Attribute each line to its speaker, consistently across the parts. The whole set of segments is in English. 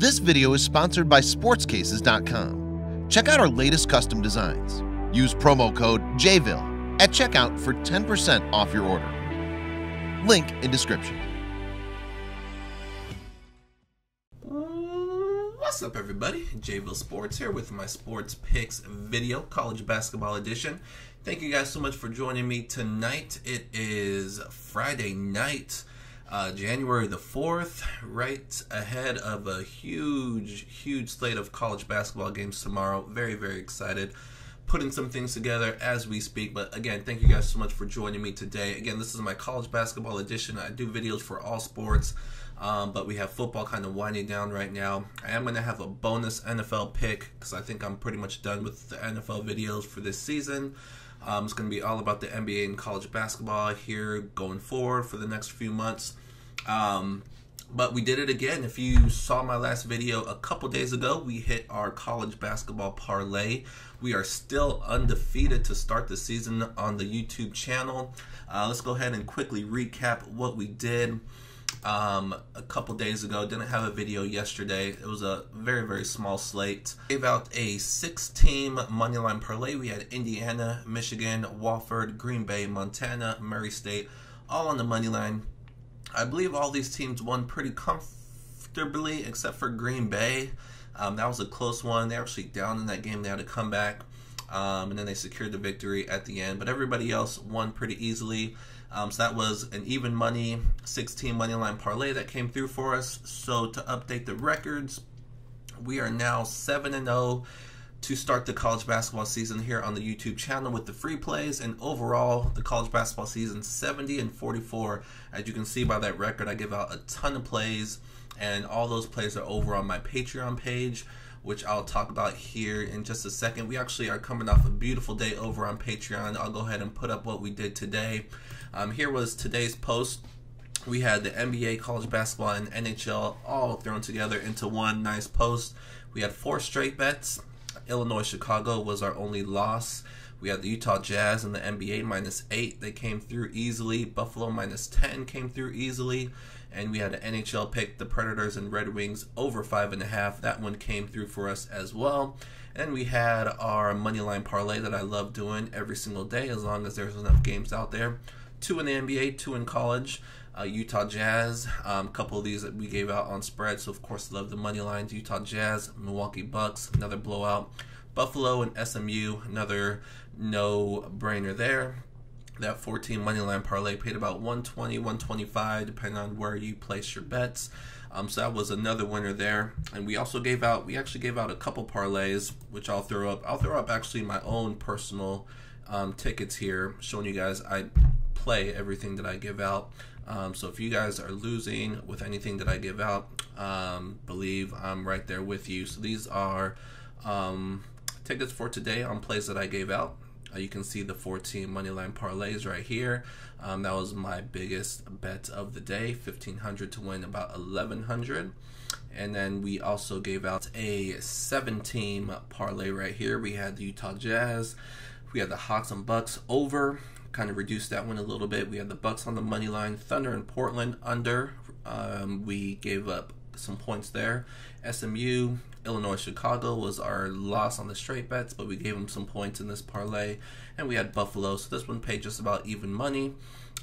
Speaker 1: This video is sponsored by sportscases.com. Check out our latest custom designs. Use promo code JVille at checkout for 10% off your order. Link in description.
Speaker 2: What's up, everybody? JVille Sports here with my sports picks video, college basketball edition. Thank you guys so much for joining me tonight. It is Friday night, January the 4th, right ahead of a huge slate of college basketball games tomorrow. Very excited. Putting some things together as we speak. But again, thank you guys so much for joining me today. Again, this is my college basketball edition. I do videos for all sports, but we have football kind of winding down right now. I am going to have a bonus NFL pick because I think I'm pretty much done with the NFL videos for this season. It's going to be all about the NBA and college basketball here going forward for the next few months. But we did it again. If you saw my last video a couple days ago, we hit our college basketball parlay. We are still undefeated to start the season on the YouTube channel. Let's go ahead and quickly recap what we did a couple days ago. Didn't have a video yesterday. It was a very small slate. Gave out a 6-team moneyline parlay. We had Indiana, Michigan, Wofford, Green Bay, Montana, Murray State, all on the moneyline. I believe all these teams won pretty comfortably except for Green Bay. That was a close one. They were actually down in that game. They had to come back, and then they secured the victory at the end. But everybody else won pretty easily. So that was an even money 6-team moneyline parlay that came through for us. So to update the records, we are now 7-0 to start the college basketball season here on the YouTube channel with the free plays, and overall the college basketball season 70-44. As you can see by that record, I give out a ton of plays, and all those plays are over on my Patreon page, which I'll talk about here in just a second. We actually are coming off a beautiful day over on Patreon. I'll go ahead and put up what we did today. Here was today's post. We had the NBA, college basketball, and NHL all thrown together into one nice post. We had 4 straight bets. Illinois Chicago was our only loss. We had the Utah Jazz and the NBA -8. They came through easily. Buffalo -10 came through easily. And we had an NHL pick, the Predators and Red Wings over 5.5. That one came through for us as well. And we had our moneyline parlay that I love doing every single day as long as there's enough games out there. 2 in the NBA, 2 in college. Utah Jazz, a couple of these that we gave out on spread, so of course love the money lines. Utah Jazz, Milwaukee Bucks, another blowout. Buffalo and SMU, another no-brainer there. That 14 money line parlay paid about 120, 125, depending on where you place your bets. So that was another winner there. And we actually gave out a couple parlays, which I'll throw up. I'll throw up actually my own personal tickets here, showing you guys I play everything that I give out. So if you guys are losing with anything that I give out, believe I'm right there with you. So these are tickets for today on plays that I gave out. You can see the 14 moneyline parlays right here. That was my biggest bet of the day, 1,500 to win about 1,100. And then we also gave out a 7-team parlay right here. We had the Utah Jazz, we had the Hawks and Bucks over. Kind of reduced that one a little bit. We had the Bucks on the money line, Thunder and Portland under. We gave up some points there. SMU, Illinois Chicago was our loss on the straight bets, but we gave them some points in this parlay. And we had Buffalo, so this one paid just about even money.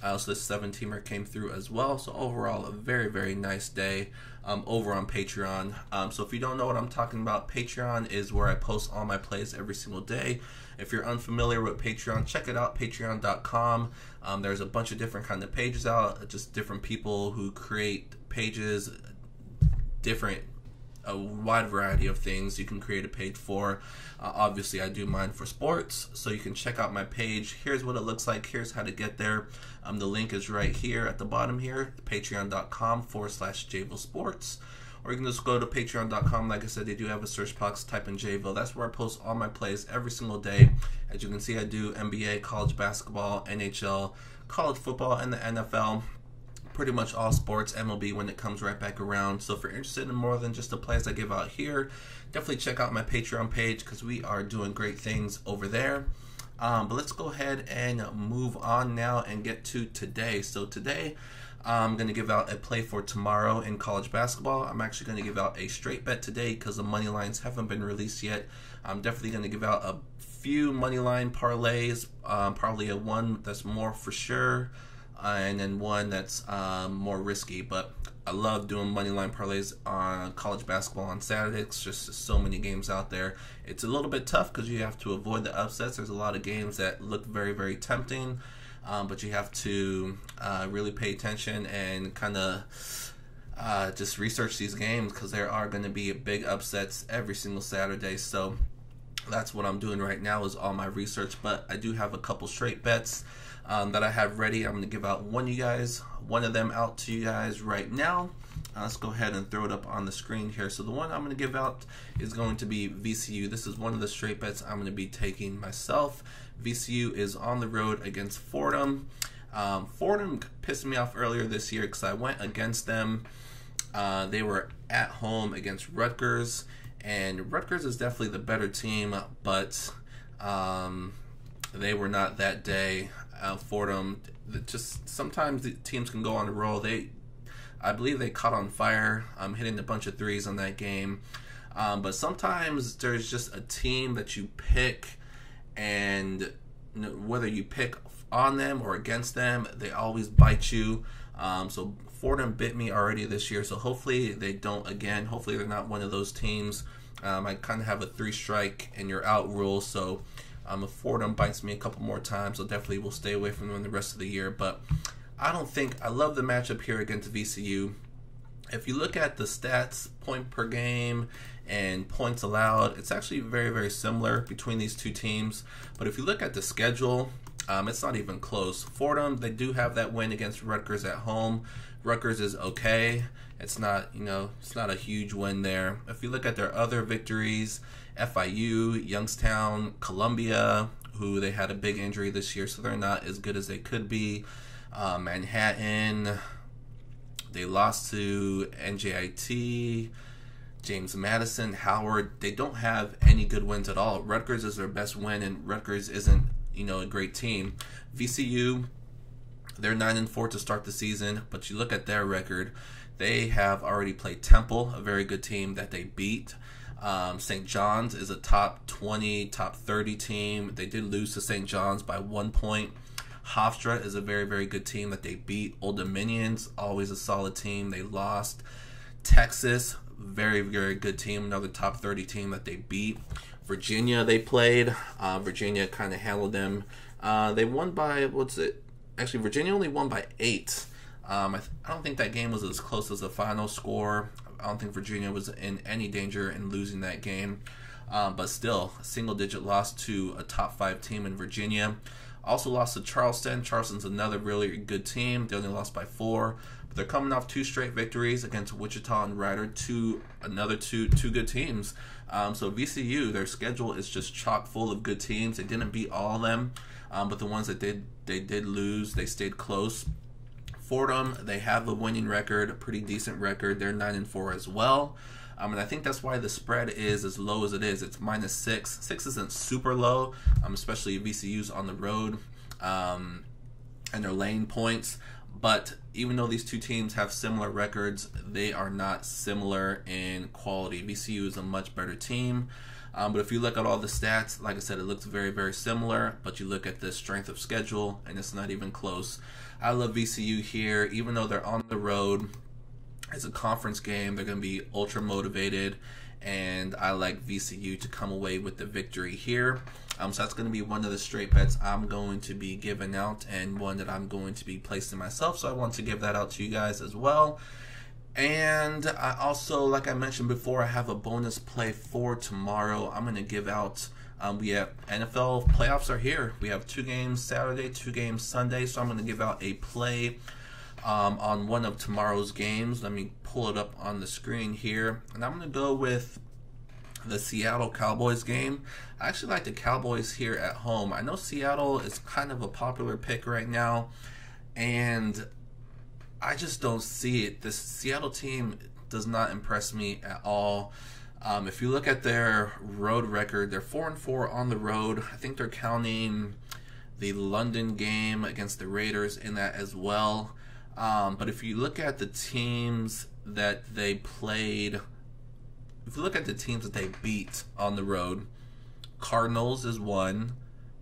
Speaker 2: So this 7-teamer came through as well. So overall, a very nice day over on Patreon. So if you don't know what I'm talking about, Patreon is where I post all my plays every single day. If you're unfamiliar with Patreon, check it out, patreon.com. There's a bunch of different kind of pages out, just different people who create pages, a wide variety of things you can create a page for. Obviously I do mine for sports, so you can check out my page. Here's what it looks like. Here's how to get there. The link is right here at the bottom here, patreon.com/JVille Sports. Or you can just go to patreon.com. Like I said, they do have a search box, type in JVille. That's where I post all my plays every single day. As you can see, I do NBA, college basketball, NHL, college football, and the NFL. Pretty much all sports, MLB when it comes right back around. So if you're interested in more than just the plays I give out here, definitely check out my Patreon page because we are doing great things over there. But let's go ahead and move on now and get to today. So today, I'm going to give out a play for tomorrow in college basketball. I'm actually going to give out a straight bet today because the money lines haven't been released yet. I'm definitely going to give out a few money line parlays, probably a one that's more for sure, and then one that's more risky. But I love doing money line parlays on college basketball on Saturday. It's just so many games out there. It's a little bit tough because you have to avoid the upsets. There's a lot of games that look very, very tempting. But you have to really pay attention and kind of just research these games because there are going to be big upsets every single Saturday. So that's what I'm doing right now is all my research. But I do have a couple straight bets that I have ready. I'm going to give out one of them out to you guys right now. Let's go ahead and throw it up on the screen here. So the one I'm going to give out is going to be VCU. This is one of the straight bets I'm going to be taking myself. VCU is on the road against Fordham. Fordham pissed me off earlier this year because I went against them. They were at home against Rutgers, and Rutgers is definitely the better team, but they were not that day. Fordham, just sometimes the teams can go on a roll. I believe they caught on fire, hitting a bunch of threes on that game. But sometimes there's just a team that you pick, and whether you pick on them or against them, they always bite you. So Fordham bit me already this year, so hopefully they don't again. Hopefully they're not one of those teams. I kind of have a 3-strike and you're out rule, so if Fordham bites me a couple more times, so definitely will stay away from them the rest of the year. But I love the matchup here against VCU. If you look at the stats, point per game and points allowed, it's actually very, very similar between these two teams. But if you look at the schedule, it's not even close. Fordham, they do have that win against Rutgers at home. Rutgers is okay. It's not, it's not a huge win there. If you look at their other victories, FIU, Youngstown, Columbia, who they had a big injury this year, so they're not as good as they could be. Manhattan, they lost to NJIT, James Madison, Howard. They don't have any good wins at all. Rutgers is their best win, and Rutgers isn't, a great team. VCU, they're 9-4 to start the season, but you look at their record, they have already played Temple, a very good team that they beat. St. John's is a top 20, top 30 team. They did lose to St. John's by 1 point. Hofstra is a very, very good team that they beat. Old Dominion's always a solid team. They lost. Texas, very, very good team. Another top 30 team that they beat. Virginia, they played. Virginia kind of handled them. They won by, Actually, Virginia only won by 8. I don't think that game was as close as the final score. I don't think Virginia was in any danger in losing that game. But still, a single-digit loss to a top 5 team in Virginia. Also lost to Charleston. Charleston's another really good team. They only lost by 4. But they're coming off 2 straight victories against Wichita and Rider, another two good teams. So VCU, their schedule is just chock full of good teams. They didn't beat all of them, but the ones that they did lose, they stayed close. Fordham, they have a winning record, a pretty decent record. They're 9-4 as well. And I think that's why the spread is as low as it is. It's -6. 6 isn't super low, especially if VCU's on the road, and they're laying points. But even though these two teams have similar records, they are not similar in quality. VCU is a much better team. But if you look at all the stats, like I said, it looks very, very similar. But you look at the strength of schedule, and it's not even close. I love VCU here, even though they're on the road. It's a conference game. They're going to be ultra motivated, and I like VCU to come away with the victory here. So that's going to be one of the straight bets I'm going to be giving out, and one that I'm going to be placing myself. So I want to give that out to you guys as well. And I also, like I mentioned before, I have a bonus play for tomorrow. I'm going to give out, we have NFL playoffs are here. We have 2 games Saturday, 2 games Sunday. So I'm going to give out a play on one of tomorrow's games. Let me pull it up on the screen here. And I'm going to go with the Seattle Cowboys game. I actually like the Cowboys here at home. I know Seattle is kind of a popular pick right now, and I just don't see it. This Seattle team does not impress me at all. If you look at their road record, they're 4-4 on the road. I think they're counting the London game against the Raiders in that as well. But if you look at the teams that they played, if you look at the teams that they beat on the road, Cardinals is one,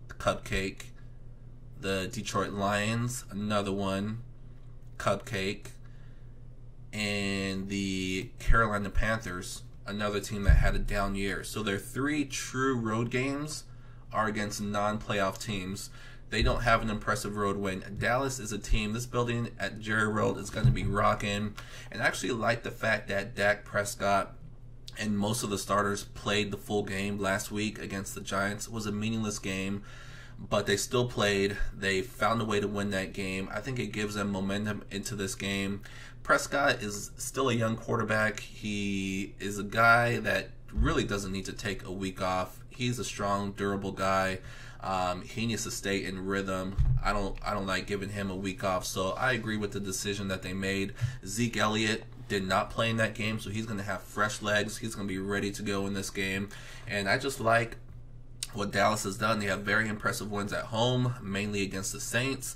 Speaker 2: cupcake. The Detroit Lions, another one, cupcake. And the Carolina Panthers, another team that had a down year. So their 3 true road games are against non-playoff teams. They don't have an impressive road win. Dallas is a team, this building at Jerry World is going to be rocking. And I actually like the fact that Dak Prescott and most of the starters played the full game last week against the Giants. It was a meaningless game, but they still played. They found a way to win that game. I think it gives them momentum into this game. Prescott is still a young quarterback. He is a guy that really doesn't need to take a week off. He's a strong, durable guy. He needs to stay in rhythm. I don't like giving him a week off. So I agree with the decision that they made. Zeke Elliott did not play in that game, so he's going to have fresh legs. He's going to be ready to go in this game. And I just like what Dallas has done. They have very impressive wins at home, mainly against the Saints.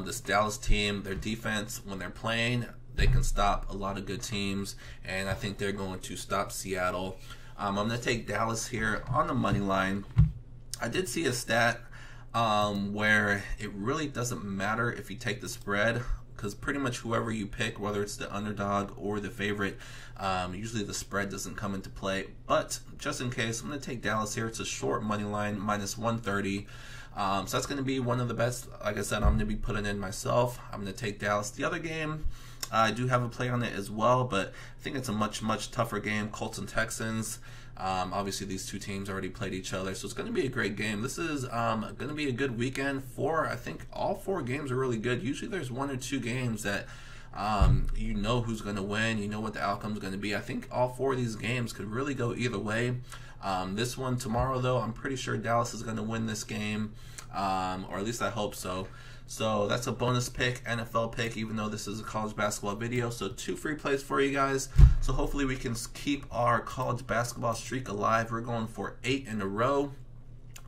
Speaker 2: This Dallas team, their defense, when they're playing, they can stop a lot of good teams, and I think they're going to stop Seattle. I'm going to take Dallas here on the money line. I did see a stat where it really doesn't matter if you take the spread, because pretty much whoever you pick, whether it's the underdog or the favorite, usually the spread doesn't come into play. But just in case, I'm going to take Dallas here. It's a short money line, minus 130. So that's going to be one of the best. Like I said, I'm going to be putting in myself. I'm going to take Dallas. The other game, I do have a play on it as well, but I think it's a much, much tougher game. Colts and Texans. Obviously, these two teams already played each other, so it's going to be a great game. This is going to be a good weekend I think all 4 games are really good. Usually there's 1 or 2 games that you know who's going to win, you know what the outcome is going to be. I think all 4 of these games could really go either way. This one tomorrow, though, I'm pretty sure Dallas is going to win this game, or at least I hope so. So that's a bonus pick, NFL pick, even though this is a college basketball video. So 2 free plays for you guys. So hopefully we can keep our college basketball streak alive. We're going for 8 in a row.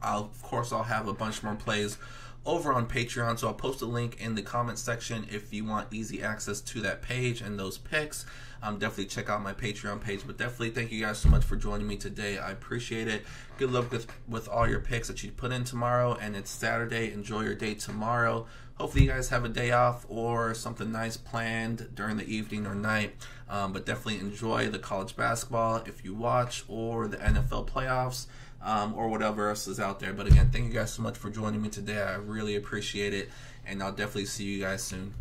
Speaker 2: Of course, I'll have a bunch more plays over on Patreon. So I'll post a link in the comment section if you want easy access to that page and those picks. Definitely check out my Patreon page. But definitely thank you guys so much for joining me today. I appreciate it. Good luck with all your picks that you put in tomorrow. And it's Saturday. Enjoy your day tomorrow. Hopefully you guys have a day off or something nice planned during the evening or night. But definitely enjoy the college basketball if you watch, or the NFL playoffs, or whatever else is out there. But again, thank you guys so much for joining me today. I really appreciate it. And I'll definitely see you guys soon.